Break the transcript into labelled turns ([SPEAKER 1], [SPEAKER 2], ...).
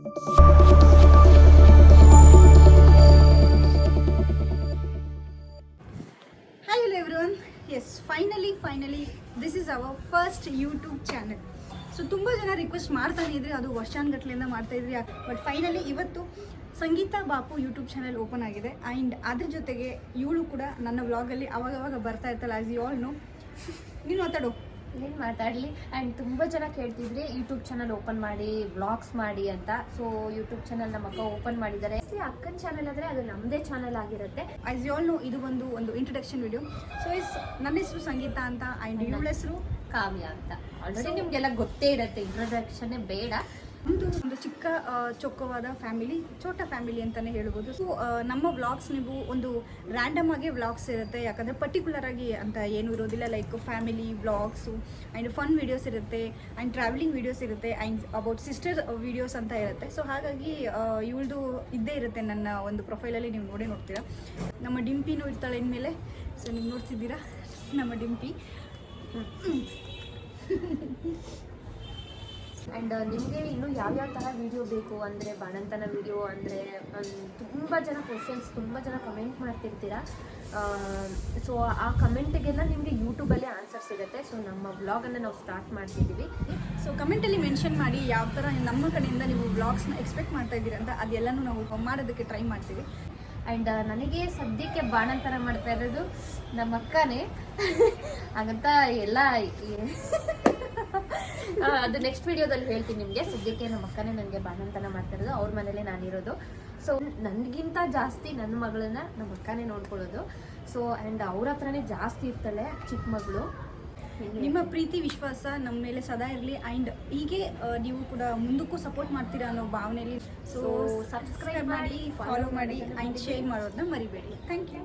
[SPEAKER 1] Hi hello everyone. Yes, finally this is our first YouTube channel. So ತುಂಬ ಜನ request ಮಾಡ್ತಾನೆ ಇದ್ರಿ, ಅದು ವರ್ಷಾನ್ಗಟ್ಲೆಯಿಂದ ಮಾಡ್ತಾ ಇದ್ರಿ. ಬಟ್ ಫೈನಲಿ ಇವತ್ತು Sangeetha Bapu YouTube channel open ಆಗಿದೆ. ಆ್ಯಂಡ್ ಅದ್ರ ಜೊತೆಗೆ ಇವಳು ಕೂಡ ನನ್ನ ವ್ಲಾಗಲ್ಲಿ ಅವಾಗವಾಗ ಬರ್ತಾ ಇರ್ತಲ್ಲ. As you all know. ನೀನು ಮಾತಾಡು.
[SPEAKER 2] ಏನು ಮಾತಾಡಲಿ. ಆ್ಯಂಡ್ ತುಂಬ ಜನ ಕೇಳ್ತಿದ್ರಿ ಯೂಟ್ಯೂಬ್ ಚಾನಲ್ ಓಪನ್ ಮಾಡಿ ವ್ಲಾಗ್ಸ್ ಮಾಡಿ ಅಂತ. ಸೊ ಯೂಟ್ಯೂಬ್ ಚಾನಲ್ ನಮ್ಮ ಅಕ್ಕ ಓಪನ್ ಮಾಡಿದ್ದಾರೆ. ಅಕ್ಕನ ಚಾನಲ್ ಆದರೆ ಅದು ನಮ್ಮದೇ ಚಾನಲ್ ಆಗಿರುತ್ತೆ.
[SPEAKER 1] ಆಸ್ ಯು ಆಲ್ ನೋ, ಇದು ಒಂದು ಇಂಟ್ರಡಕ್ಷನ್ ವಿಡಿಯೋ. ಸೊ ನನ್ನ ಹೆಸರು ಸಂಗೀತ ಅಂತ, ಆ್ಯಂಡ್ ಇವಳ ಹೆಸರು
[SPEAKER 2] ಕಾವ್ಯ ಅಂತ. ಆಲ್ರೆಡಿ ನಿಮಗೆಲ್ಲ ಗೊತ್ತೇ ಇರುತ್ತೆ, ಇಂಟ್ರಡಕ್ಷನ್ನೇ ಬೇಡ.
[SPEAKER 1] ಒಂದು ಚಿಕ್ಕ ಚೊಕ್ಕವಾದ ಫ್ಯಾಮಿಲಿ, ಛೋಟ ಫ್ಯಾಮಿಲಿ ಅಂತಲೇ ಹೇಳ್ಬೋದು. ಸೊ ನಮ್ಮ ವ್ಲಾಗ್ಸ್ ನೀವು ಒಂದು ರ್ಯಾಂಡಮ್ ಆಗಿ ವ್ಲಾಗ್ಸ್ ಇರುತ್ತೆ, ಯಾಕಂದರೆ ಪರ್ಟಿಕ್ಯುಲರ್ ಆಗಿ ಅಂತ ಏನೂ ಇರೋದಿಲ್ಲ. Like family vlogs and fun videos ಇರುತ್ತೆ, ಆ್ಯಂಡ್ ಟ್ರಾವೆಲಿಂಗ್ ವೀಡಿಯೋಸ್ ಇರುತ್ತೆ, ಆ್ಯಂಡ್ ಅಬೌಟ್ ಸಿಸ್ಟರ್ ವೀಡಿಯೋಸ್ ಅಂತ ಇರುತ್ತೆ. ಸೊ ಹಾಗಾಗಿ ಇವಳದು ಇದ್ದೇ ಇರುತ್ತೆ ನನ್ನ ಒಂದು ಪ್ರೊಫೈಲಲ್ಲಿ. ನೀವು ನೋಡ್ತೀರಾ. ನಮ್ಮ ಡಿಂಪಿನೂ ಇರ್ತಾಳೆ ಇನ್ಮೇಲೆ. ಸೊ ನೀವು ನೋಡ್ತಿದ್ದೀರಾ ನಮ್ಮ ಡಿಂಪಿ.
[SPEAKER 2] ಆ್ಯಂಡ್ ನಿಮಗೆ ಇನ್ನೂ ಯಾವ್ಯಾವ ಥರ ವೀಡಿಯೋ ಬೇಕು ಅಂದರೆ, ಬಾಣಂತನ ವೀಡಿಯೋ ಅಂದರೆ ತುಂಬ ಜನ ಕ್ವಶನ್ಸ್, ತುಂಬ ಜನ ಕಮೆಂಟ್ ಮಾಡ್ತಿರ್ತೀರ. ಸೊ ಆ ಕಮೆಂಟಿಗೆಲ್ಲ ನಿಮಗೆ ಯೂಟ್ಯೂಬಲ್ಲೇ ಆನ್ಸರ್ ಸಿಗುತ್ತೆ. ಸೊ ನಮ್ಮ ವ್ಲಾಗನ್ನು ನಾವು ಸ್ಟಾರ್ಟ್ ಮಾಡ್ತಿದ್ದೀವಿ.
[SPEAKER 1] ಸೊ ಕಮೆಂಟಲ್ಲಿ ಮೆನ್ಷನ್ ಮಾಡಿ ಯಾವ ಥರ ನಮ್ಮ ಕಡೆಯಿಂದ ನೀವು ವ್ಲಾಗ್ಸ್ನ ಎಕ್ಸ್ಪೆಕ್ಟ್ ಮಾಡ್ತಾ ಇದ್ದೀರಿ ಅಂತ. ಅದೆಲ್ಲನೂ ನಾವು ಮಾಡೋದಕ್ಕೆ ಟ್ರೈ ಮಾಡ್ತೀವಿ.
[SPEAKER 2] ಆ್ಯಂಡ್ ನನಗೆ ಸದ್ಯಕ್ಕೆ ಬಾಣಂತನ ಮಾಡ್ತಾ ಇರೋದು ನಮ್ಮ ಅಕ್ಕನೇ. ಹಾಗಂತ ಎಲ್ಲ ಅದು ನೆಕ್ಸ್ಟ್ ವಿಡಿಯೋದಲ್ಲಿ ಹೇಳ್ತೀನಿ ನಿಮಗೆ. ಸದ್ಯಕ್ಕೆ ನಮ್ಮ ಅಕ್ಕನೇ ನನಗೆ ಬಾಣಂತನ ಮಾಡ್ತಾ ಇರೋದು. ಅವ್ರ ಮನೇಲೇ ನಾನಿರೋದು. ಸೊ ನನಗಿಂತ ಜಾಸ್ತಿ ನನ್ನ ಮಗಳನ್ನ ನಮ್ಮ ಅಕ್ಕನೇ ನೋಡ್ಕೊಳ್ಳೋದು. ಸೊ ಆ್ಯಂಡ್ ಅವ್ರ ಹತ್ರನೇ ಜಾಸ್ತಿ ಇರ್ತಾಳೆ ಚಿಕ್ಕ ಮಗಳು.
[SPEAKER 1] ನಿಮ್ಮ ಪ್ರೀತಿ ವಿಶ್ವಾಸ ನಮ್ಮ ಮೇಲೆ ಸದಾ ಇರಲಿ. ಆ್ಯಂಡ್ ಹೀಗೆ ನೀವು ಕೂಡ ಮುಂದಕ್ಕೂ ಸಪೋರ್ಟ್ ಮಾಡ್ತೀರಾ ಅನ್ನೋ ಭಾವನೆಯಲ್ಲಿ. ಸೊ ಸಬ್ಸ್ಕ್ರೈಬ್ ಮಾಡಿ, ಫಾಲೋ ಮಾಡಿ, ಆ್ಯಂಡ್ ಶೇರ್ ಮಾಡೋದನ್ನ ಮರಿಬೇಡಿ. Thank you.